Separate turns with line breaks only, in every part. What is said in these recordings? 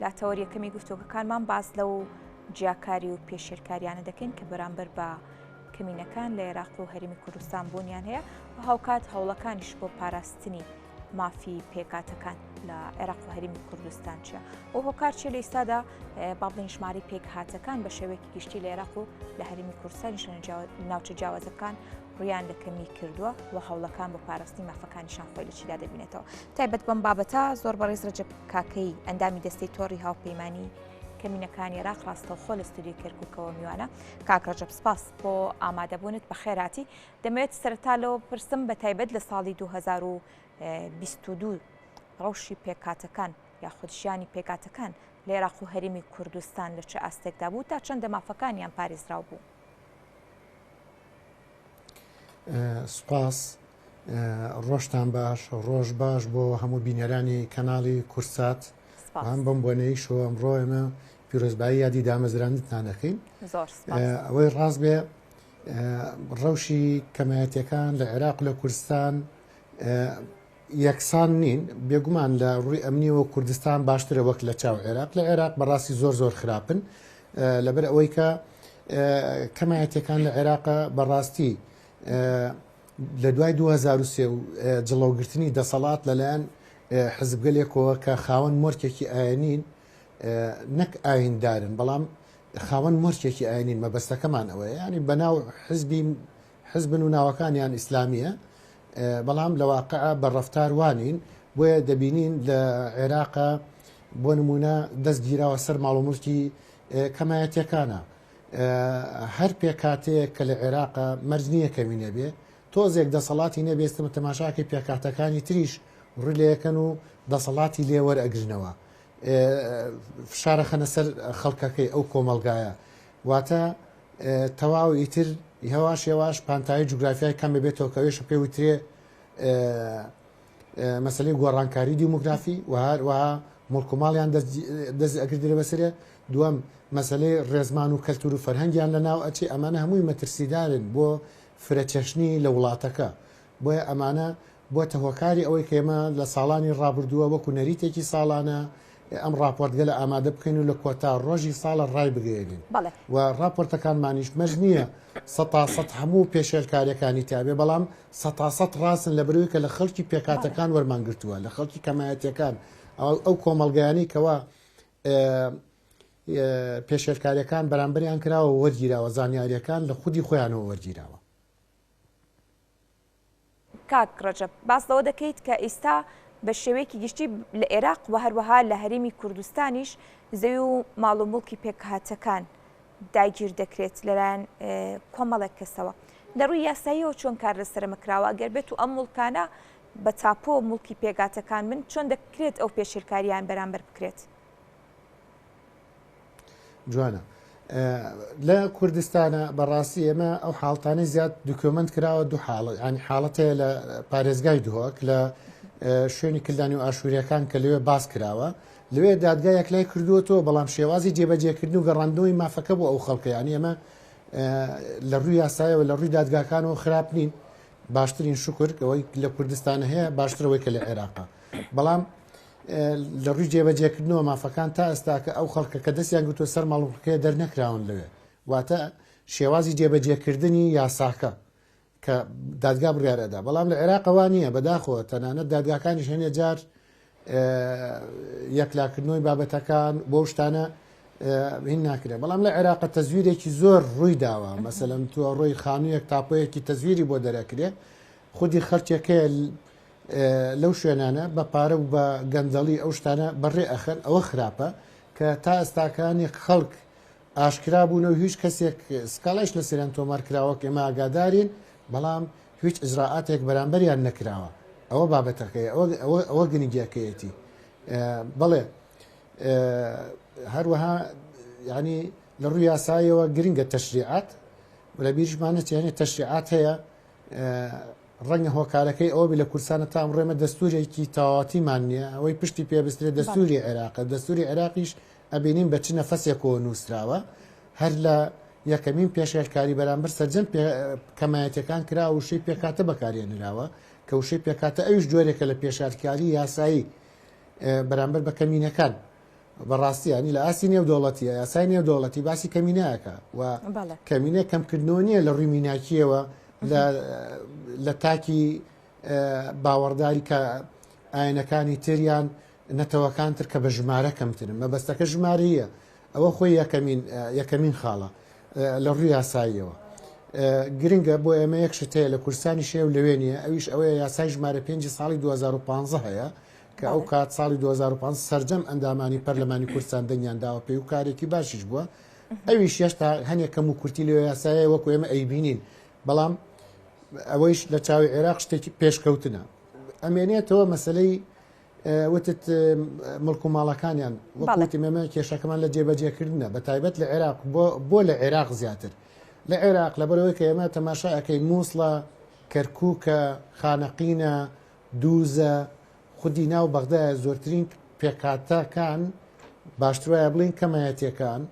لا تەوەریەکەمی گفتوگەکانمان باس لەو جیاکاری و پێشێرکاریانە دەکەین کە بەرامبەر بە کەمینەکان لە عێراق و هەرێمی کوردستان بوونیان هەیە و هاوکات هەوڵەکانیش بۆ پاراستنی مافی پێکاتەکان لە عێراق و هەرێمی کوردستان چیە و هۆکار چێ لە ئێستادا با بڵین ژماری پێک هاتەکان بە شێوەیەکی گشتی لە عێراق و لە هەرێمی کوردستانیش ناوچە جیاوازەکان ڕویان لە کەمی کردووە و هەوڵەکان بە پاراستنی مافەکانیشان خۆی لە چیدا دەبینێتەوە. تایبەت بەم بابەتە زۆر بەڕێز ڕەجەب کاکەی ئەندامی دەستەی تۆڕی هاوپەیمانی کەمینەکانی عێراق ڕاستەوخۆ لە ستودیۆ کەرکووکەوە میوانە. کاک ڕەجەب سپاس بۆ ئامادەبوونت بە خێراتی. دەمەوێت سەرەتا لەوە پرسم بە تایبەت لە ساڵی 2022 ڕەوشی پێکاتەکان یاخودشیانی پێکاتەکان لە عێراق و هەرێمی کوردستان لە چه ئاستێکدا بوو تا چەندە مافەکانیان پارێزراو بوو؟
سوپاس، ڕۆژتان باش، ڕۆژ باش بۆ هەموو بینەرانی کەناڵی کورسات. ئەم بەم بۆنەی شۆ ئەمڕۆ ئێمە پیرۆزبایی یادی دامەزراندتان دەکەین. ئەوەی ڕاست بێ ڕەوشی کەمایەتیەکان لە عێراق لە کوردستان یەکسان نین. بێگومان لە ڕووی ئەمنیەوە کوردستان باشترە وەک لە چاو عێراق. لە عێراق بەڕاستی زۆر خراپن لەبەر ئەوەی کە کەمایەتەکان لە عێراقە بەڕاستی لە دوای 2023 جڵەوگرتنی دەسەڵات لەلایەن حزبگەلێکەوە کە خاوەن مۆرکێکی ئاینین نەک ئایندارن بەڵام خاوەن مۆرکێکی ئاینین مەبەستەکەمان ئەوەیە، ینی بەناو حزبن و ناوەکانیان ئیسلامیە بەڵام لە واقعە بە ڕەفتار وانین. بۆیە دەبینین لە عێراقە بۆ نمونە دەستگیراوە سەر ماڵ و مولکی کەمایەتیەکانە. هەر پێکاتەیە کە لە عێراقە مەرج نییە کەمینە بێ تۆزێک دەسەڵاتی نەبێستمە تەماشاکەی پێکاتەکانی تریش ڕلەکەن و دەسەڵاتی لێوەرئەگرنەوە فشارە خەنە سەر خەڵکەکەی ئەو کۆمەلگایە واتە تەواو ئیتر هێواش پانتایی جوگرافیای کەم بێتەوە کەوێشە پێ وترێ مەسلەی گۆڕانکاری دیموگرافی و هەروەها مڵکوماڵیان دەست ئەگردرێ بەسەرێ. دووەم مەسلەی ڕێزمان و کەلتور و فەرهەنگیان لە ناو ئەچی ئەمانە هەمووی مەترسیدارن بۆ فرەچەشنی لە وڵاتەکە. بۆیە ئەمانە بۆتە هۆکاری ئەوەی کێمە لە ساڵانی ڕابردووە وەکو نەریتێکی ساڵانە ئەم راپۆرتگە لە ئامادە بکەین و لە کۆتا ڕۆژی ساڵە ڕای بگەێنین و راپۆرتەکانمانیش مەرج نییە 100% هەموو پێشێرکاریەکانی تابێ بەڵام 100% ڕاستن لە بروی کە لە خەڵکی پێکاتەکان وەرمانگرتووە لە خەڵکی کەمایەتیەکان ئەو کۆمەلگایانی کەوا پێشێرکاریەکان بەرامبەریان کراوە وەرگیراوە زانیاریەکان لە خودی خۆیانەوە وەرگیراوە.
کاک ڕەجەب باس لەوە دەکەیت کە ئێستا بە شێوەیەکی گشتی لە عێراق و هەروەها لە هەرێمی کوردستانیش زەوی و ماڵ و موڵکی پێکهاتەکان داگیر دەکرێت لەلایەن کۆمەڵێک کەسەوە. لە ڕووی یاساییەوە چۆن کار لەسەر مەکراوە ئەگەر بێت و ئەم مڵکانە بە تاپۆ موڵکی پێکهاتەکان من چۆن دەکرێت ئەو پێشێرکاریان بەرامبەر بکرێت؟
جوانە لە کوردستانە بەڕاستی ئێمە ئەو حاڵتانی زیاد دوکۆمنت کراوە دوو حاڵت ینی حاڵەتەیە لە پارێزگای دهۆک لە شوێنی کلدانی و ئاشووریەکان کە لەوێ باس کراوە لەوێ دادگایەک لای کردووەتەوە بەڵام شێوازی جێبەجێکردن و گەڕاندنەوەی مافەکە بۆ ئەو خەڵکەیانی ئەمە لە ڕووی یاسایەوە لە ڕووی دادگاکانەوە خراپ نین باشترین شکر ئەوەی لە کوردستانە هەیە باشترەوەی کە لە عێراقا بەڵام لە ڕووی جێبەجێکردنەوە مافەکان تا ئێستا کە ئەو خەڵکە کە دەستیان گوتوە سەر ماڵوڕکەیە دەرنەکراون لەوێ واتە شێوازی جێبەجێکردنی یاساکە کە دادگا بڕیارەدا بەڵام لە عێراقەوە نییە بەداخەوە تەنانەت دادگاکانیش هەنێ جار یەکلاکردنەوەی بابەتەکان بۆ شتانە هین ناکرێت بەڵام لە عێراقە تەزویرێکی زۆر ڕووی داوە مەسەلەن تۆ ڕۆی خانوویەک تاپۆیەکی تەزویری بۆ دەرەکرێت خودی خەرچەکەی لەو شوێنانە بە پارە و بە گەندەڵی ئەو شتانە بەڕێ ئەخەن ئەوە خراپە کە تا ئێستاکانی خەڵک ئاشکرا بوونەوە هیچ کەسێک سکاڵش لە سەریان تۆمار کراوەک ئێمە ئاگادارین بەڵام هیچ ئجراعاتێک بەرامبەریان نەکراوە ئەوە بابەتەکەی ئەوە گنیگیەکەیەتی بەڵێ هەروەها ینی لە ڕووی یاساییەوە گرنگە تەشریعات لە بیرژمانە چێنێ تەشریعات هەیە ڕەنگە هۆکارەکەی ئەوە لە کورسانە تا ئەمڕێمە دەستورێکی تەواوەتیمان نییە ئەوەی پشتی پێبسترێت دەستوری عێراقە دەستوری عێراقیش ئەبینین بە چ نەفەسێکەوە نووسراوە هەر لە یەکەمین پێشێرکاری بەرامبەر سەرجەم کەمایەتەکان کرا و وشەی پێکاتە بەکارێنراوە کە وشەی پێکاتە ئەویش جۆرێکە لە پێشارکاری یاسایی بەرامبەر بە کەمینەکان بەڕاستی ینی لە ئاسی نێودوڵەتی یاسای نێودوڵەتی باسی کەمینایەکە و کەمینە کەمکردنەوە نییە لە ڕووی میناکیەوە لە تاکی باوەڕداری کە ئاینەکانی تریان نەتەوەکانتر کە بە ژمارە کەمترن مەبەستەکە ژمارەیە ئەوە خۆی یەکەمین خاڵە لە ڕووی یاساییەوە گرنگە بۆ ئێمە یەک شتەیە لە کوردستانی شێو لەوێ نیە ئەویش ئەوەیە یاسای ژمارە 5 ساڵی 2015 هەیە کە ئەو کات ساڵی 2015 سەرجەم ئەندامانی پەرلەمانی کوردستان دەنگیانداوە پێی و کارێکی باشیش بووە ئەویش هێشتا هەنێک کەم و کورتی لێ یاسایە وەکو ئێمە ئەیبینین بەڵام ئەوەیش لە چاوی عێراق شتێکی پێشکەوتنە ئەمێنێتەوە مەسلەی وتت مڵک و ماڵەکانیان وەکوتی مێمە کێشەکەمان لە جێبەجێکردنە بە تایبەت لە عێراق بۆ لە عێراق زیاتر لە عێراق لەبەرەوەی کە ئێمە تەماشا ئەەکەین مووسڵە کەرکووکە خانەقینە دووزە خودی ناو بەغدایە زۆرترین پێکاتەکان باشترایە بڵین کەمایەتیەکان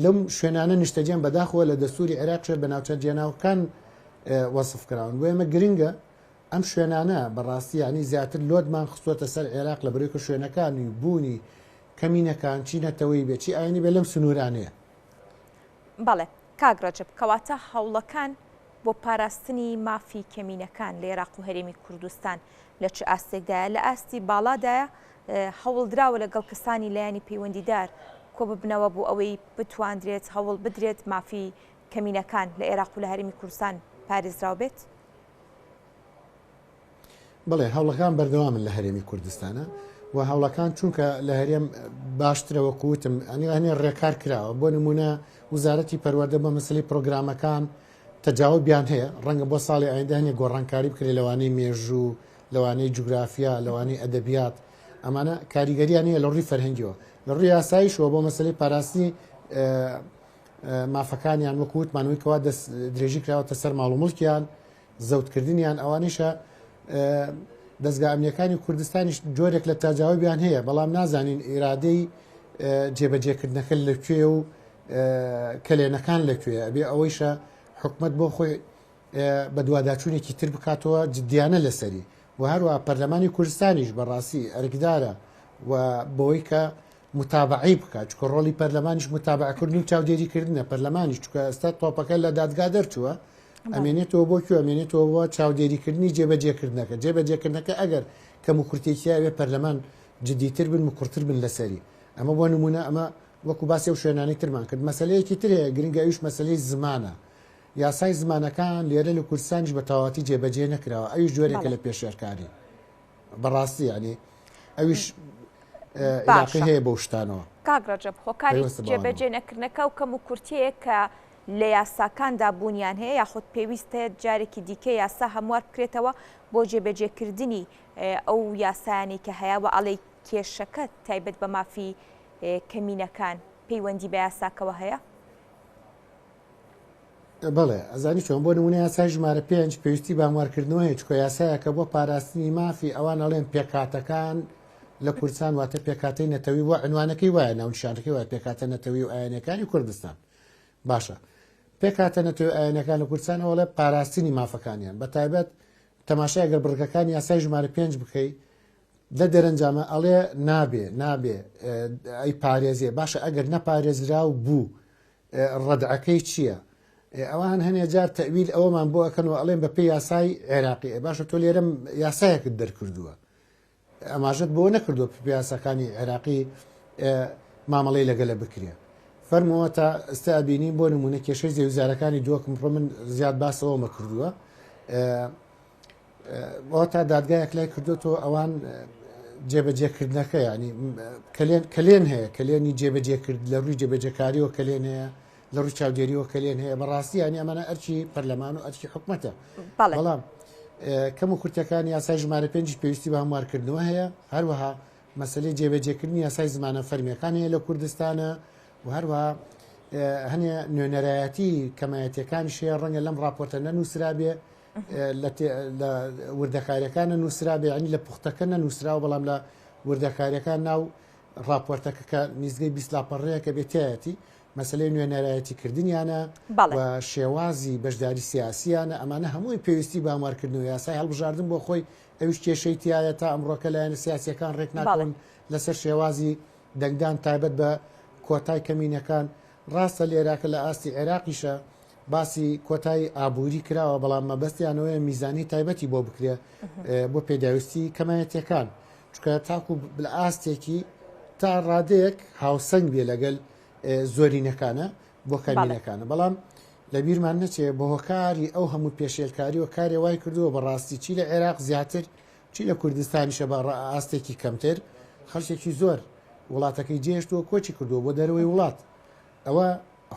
لەم شوێنانە نیشتەجیان بەداخەوە لە دەستوری عێراق شوێ بە ناوچە جێناوەکان وەسف کراون بۆ ئێمە گرنگە ئەم شوێنانە بەڕاستی ینی زیاتر لۆتمان خستۆتە سەر عێراق لە بەرێکە شوێنەکانی بوونی کەمینەکان چینەتەوەی بێچی ئاینی بێ لەم سنوورانەیە
بەڵێ کاگڕەجب کەواتە هەوڵەکان بۆ پاراستنی مافی کەمینەکان لە عێراق و هەرێمی کوردستان لە چ ئاستێکدایە لە ئاستی باڵادایە هەوڵدراوە لەگەڵ کەسانی لایانی پەیوەندیدار کۆ ببنەوە بۆ ئەوەی بتواندرێت هەوڵ بدرێت مافی کەمینەکان لە عێراق و لە هەرێمی کوردستان پارێزراو بێت
بڵێ هەوڵەکان بەردەوامن لە هەرێمی کوردستانە و هەوڵەکان چونکە لە هەرێم باشترەوە کووتم هەنێ ڕێکار کراوە بۆ نمونە وزارەتی پەروەردە بە مەسلەی پرۆگرامەکان تەجاوبیان هەیە ڕەنگە بۆ ساڵی ئایندا هەنێ گۆڕانکاری بکرێت لەوانەی مێژوو لەوانەی جوگرافیا لەوانەی ئەدەبیات ئەمانە کاریگەریان نیە لە ڕووی فەرهەنگیەوە لە ڕووی یاساییشەوە بۆ مەسلەی پاراستی مافەکانیان وەکووتمانەوەی کەوا درێژی کراوەتە سەر ماڵ و مڵکیان زەوتکردنیان ئەوانیشە دەستگا ئەمنیەکانی کوردستانیش جۆرێک لە تاجاوبیان هەیە بەڵام نازانین ئیرادەی جێبەجێکردنەکە لەکوێ و کلێنەکان لەکوێ ئەبێ ئەوەیشە حکومت بۆ خۆی بە دوواداچوونێکی تر بکاتەوە جدیانە لەسەری و هەروە پەرلەمانی کوردستانیش بەڕاستی ئەرکدارە و بۆی کە متابعی بکات چکە ڕۆڵی پەرلەمانیش متابعکردن و چاودێریکردنە پەرلەمانیش چکە ئێستا تۆپەکە لە دادگا دەرچووە ئەمێنێتەوە بۆ کوێ ئەمێنێتەوە بۆ چاودێریکردنی جێبەجێکردنەکە جێبەجێکردنەکە ئەگەر کەم و کورتێکیاوێ پەرلەمان جدیتر بن و کورتتر بن لەسەری ئەمە بۆ نمونە ئەمە وەکو باسی و شوێنانی ترمان کرد مەسلەیەکی ترەیە گرنگە ئەوش مەسلەی زمانە یاسای زمانەکان لێرە لە کوردستانیش بە تەواتی جێبەجێ نەکراوە ئەوش جۆرێکە لە پێشێرکاری بەڕاستی ینی ئەویش علاقەی هەیە بەو شتانەوە
کاگڕەجب هۆکاری جێبەجێ نەکردنەکە و کەم و کورتەیە کە لە یاساکاندا بوونیان هەیە یاخود پێویستە جارێکی دیکە یاسا هەموار بکرێتەوە بۆ جێبەجێکردنی ئەو یاسایانی کە هەیە و ئەڵێ کێشەکە تایبەت بە مافی کەمینەکان پەیوەندی بە یاساکەوە هەیە
بڵێ ئەزانی چۆن بۆ نمونە یاسای ژمارە 5 پێویستی بە هەموارکردنەوە هەیە چکۆ یاسایەکە بۆ پاراستنی مافی ئەوان ئەڵێن پێکاتەکان لە کوردستان واتە پێکاتی نەتەوی و عنوانەکەی وایە ناونشانەکەی وایە پێکاتە نەتەوی و ئاینەکانی کوردستان باشە پێکاتە نەتەوەی ئاینەکان لە کوردستان ئەوڵێ پاراستنی مافەکانیان بە تایبەت تەماشای ئەگەر بڕگەکان یاسای ژمارە 5 بکەیت لە دەرەنجامە ئەڵێ نابێ ئەی پارێزیە باشە ئەگەر نەپارێزرا و بوو ڕەدعەکەی چییە ئەوان هەنێ جار تەویل ئەوەمان بۆ ئەکەنەوە ئەڵێن بە پێی یاسای عێراقی باشە تۆ لێرەم یاسایەکت دەرکردووە ئەماژت بۆ نەکردووە یاساکانی عێراقی مامەڵەی لەگەلە بکرێ فەرمەوە تا ئستا بینین بۆ نمونە کێشەی زێویزارەکانی دووەکم پڕ من زیاد باسەوەمە کردووە ئەوە تا دادگایەک لای کردوەوە ئەوان جێبەجێکردنەکە ینی کلێن هەیە کلێنی جێبەجێکرد لە ڕووی جێبەجێکاریەوە کلێن هەیە لە ڕووی چاودێریەوە کلێن هەیە بەڕاستی ینی ئەمانە ئەرچی پەرلەمان و ئەرچی حکومەتە بەڵام کەم و کورتەکانی یاسای ژمارە 5 پێویستی بە هەموارکردنەوە هەیە هەروەها مەسلەی جێبەجێکردنی یاسای زمانە فەرمیەکان هەیە لە کوردستانە و هەروەها هەنێ نوێنەرایەتی کەمایەتیەکانی شەیە ڕەنگە لەم راپۆرتە نەنووسرابێ لە وردەکاریەکان نووسرابێ ینی لە پوختەکە نەنووسراوە بەڵام لە وردەکاریەکان ناو راپۆرتەکە کە نیزگەی 20 لاپەڕەیەکە بێتایەتی مەسلەی نوێنەرایەتی کردنیانە و شێوازی بەشداری سیاسیانە ئەمانە هەمووی پێویستی بە هەموارکردنەوە یاسای هەڵبژاردن بۆ خۆی ئەویش کێشەی تایە تا ئەمڕۆکە لایەنە سیاسیەکان ڕێک ناکەون لەسەر شێوازی دەنگدان تایبەت بە کۆتای کەمینەکان ڕاستە لێراکە لە ئاستی عێراقیشە باسی کۆتای ئابووری کراوە بەڵام مەبەستیانەوەی میزانی تایبەتی بۆ بکرێ بۆ پێداویستی کەمایەتەکان چکە تاکو لە ئاستێکی تا ڕادەیەک هاوسەنگ بێ لەگەل زۆرینەکانە بۆ کەمینەکانە بەڵام لە بیرمان نەچێ بە هۆکاری ئەو هەموو پێشێلکاری و کارێ وای کردووە بەڕاستی چی لە عێراق زیاتر چی لە کوردستانیشە بە ئاستێکی کەمتر خەڵکێکی زۆر وڵاتەکەی جێشتووە کۆچی کردووە بۆ دەرەوەی وڵات ئەوە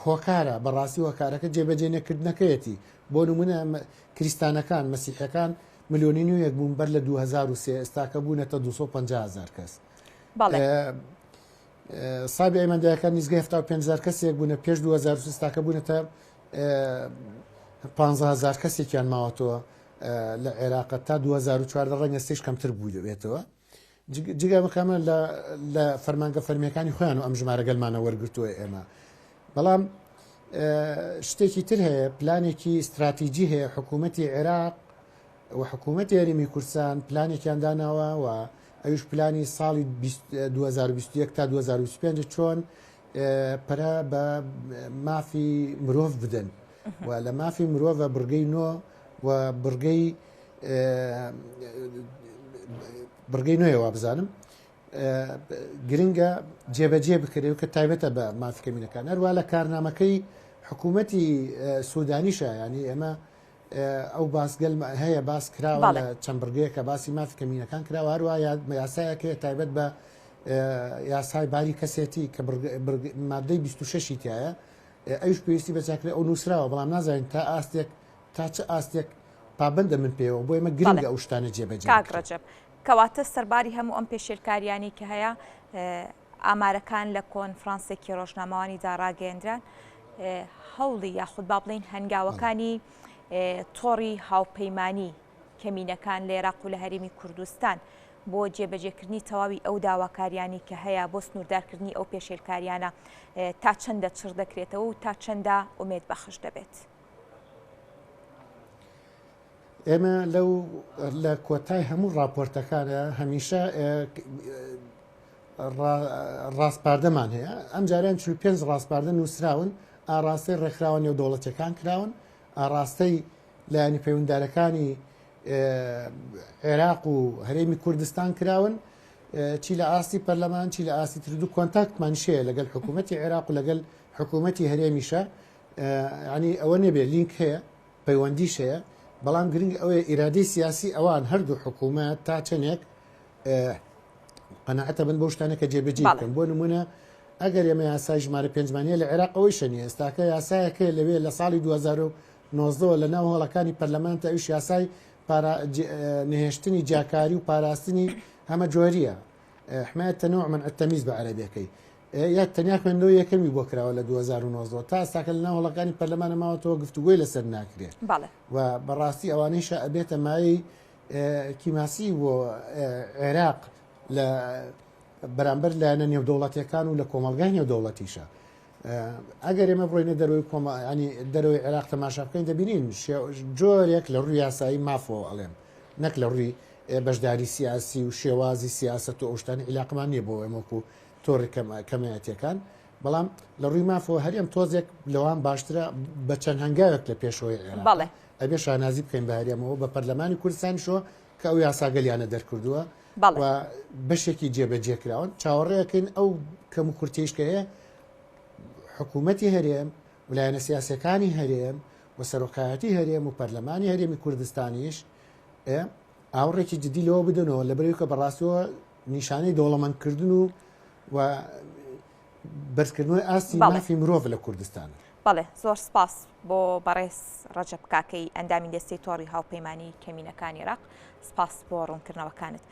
هۆکارە بەڕاستی هۆکارەکە جێبەجێ نەکردنەکەیەتی بۆ نمونە کریستانەکان مەسیحەکان ملیۆنی نوێک بوون بەر لە 2003 ئێستاکە بوونەتە 250,000 کەس سابی ئەیمەندایەکان نزگای 5,000 کەسێک بوونە پێش 2003 ئێستاکە بوونەتە 15,000 کەسێکیان ماوەتەوە لە عێراق تا 2014 ڕەنگە سێش کەمتر بوو دەبێتەوە جگە مەکەمە لە فەرمانگە فەرمیەکانی خۆیان و ئەم ژمارە گەلمانە وەرگرتووە ئێمە بەڵام شتێکی تر هەیە پلانێکی استراتیجی هەیە حکوومەتی عێراق و حکوومەتی هەرێمی کوردستان پلانێکیان داناوە و ئەوش پلانی ساڵی 2021 تا 2025 چۆن پەرە بە مافی مرۆڤ بدەن و لە مافی مرۆڤە بڕگەی نۆ و بڕگەی نوێەوە بزانم گرنگە جێبەجێ بکرێت کە تایبەتە بە مافی کەمینەکان هەروە لە کارنامەکەی حکوومەتی سوودانیشە ینی ئێمە ئەو باسگەل هەیە باس کراوە لە چەند بڕگەیە کە باسی مافی کەمینەکان کراوە هەروە یاسایەکە تایبەت بە یاسای باری کەسێتی کە مادەی 26 تایە ئەوش پێویستی بەچاکرێت ئەو نووسراوە بەڵام نازانین تا ئاستێک تا چه ئاستێک پابندە من پێوە بۆ ئێمە گرنگە ئەو شتانە جێبەجێ
کاکڕەجەب کەواتە سەرباری هەموو ئەم پێشێلکاریانی کە هەیە ئامارەکان لە کۆنفرانسێکی ڕۆژنامەوانی داڕاگەیەندران هەوڵی یاخود با بڵین هەنگاوەکانی تۆڕی هاوپەیمانی کەمینەکان لە عێراق و لە هەرێمی کوردستان بۆ جێبەجێکردنی تەواوی ئەو داواکاریانی کە هەیە بۆ سنووردارکردنی ئەو پێشێلکاریانە تا چەندە چڕ دەکرێتەوە و تا چەندە ئومێد بەخش دەبێت.
ئێمە لە کۆتای هەموو راپۆرتەکانە هەمیشە ڕاستپاردەمان هەیە ئەم جاریان 45 ڕاستپاردە نووسراون ئاراستەی ڕێکخراوە نێودەوڵەتیەکان کراون ئاراستەی لایەنی پەیوەنددارەکانی عێراق و هەرێمی کوردستان کراون چی لە ئاستی پەرلەمان چی لە ئاستی تردوو کۆنتاکتمانشەیە لەگەڵ حکوومەتی عێراق و لەگەڵ حکوومەتی هەرێمیشە ینی ئەوە نەبێ لینک هەیە پەیوەندیش هەیە بەڵام گرنگ ئەوەیە ئیرادەی سیاسی ئەوان هەردوو حکوومەت تا چەندێک قەناعەتە بن بۆ شتانەکە جێبەجێ بکەن بۆ نمونە ئەگەر ئێمە یاسای ژمارە پێنجمانیە لە عێراق ئەوەی شەنیە ئێستاکە یاسایەکە لەوێ لە ساڵی 2019 لە ناو هەڵەکانی پەرلەمانتە ئەوش یاسای نهێشتنی جاکاری و پاراستنی هەمە جۆریە حمایەت تەنوع منع التەمیز بە عەرەبیەکەی یا تەنیا خوێندنەوەی یەکەمی بۆ کراوە لە 2019 تا ئێستاکە لە ناو هەڵەکانی پەرلەمانە ماوەتەوە گفتوگۆی لەسەر ناکرێت و بەڕاستی ئەوانەیشە ئەبێتە مایەی کیماسی بۆ عێراق لە بەرامبەر لایەنە نێودەوڵەتیەکان و لە کۆمەلگای نێودەوڵەتیشە ئەگەر ئێمە بڕۆینە دەرەوەی دەرەوەی عێراق تەماشا بکەین دەبینین جۆرێک لە ڕووی یاسایی مافەوە ئەڵێم نەک لە ڕووی بەشداری سیاسی و شێوازی سیاست و ئەوشتانی عیلاقمان نییە بۆ ئێمەکو تۆڕی کەمایەتیەکان بەڵام لە ڕووی مافەوە هەرێم تۆزێک لەوان باشترە بە چەند هەنگاوێک لە پێشەوەی عێراق ئەبێ شانازی بکەین بە هەرێمەوە بە پەرلەمانی کوردستانیشەوە کە ئەو یاساگەلیانە دەرکردووە و بەشێکی جێبەجێکراون چاوەڕێەکەین ئەو کەم و کورتێشکە هەیە حکوومەتی هەرێم ولایەنە سیاسەکانی هەرێم و سەرۆکایەتی هەرێم و پەرلەمانی هەرێمی کوردستانیش ئاوڕێکی جدی لەوە بدەنەوە لە بەرەوەی کە بەڕاستیەوە نیشانەی دەوڵەمەندکردن و بەرزکردنەوەی ئاستی مافی مرۆڤ لە کوردستان.
بەڵێ زۆر سپاس بۆ بەڕێز ڕەجەب کاکەی ئەندامی دەستەی تۆڕی هاوپەیمانی کەمینەکانی عێراق سپاس بۆ ڕوونکردنەوەکانت.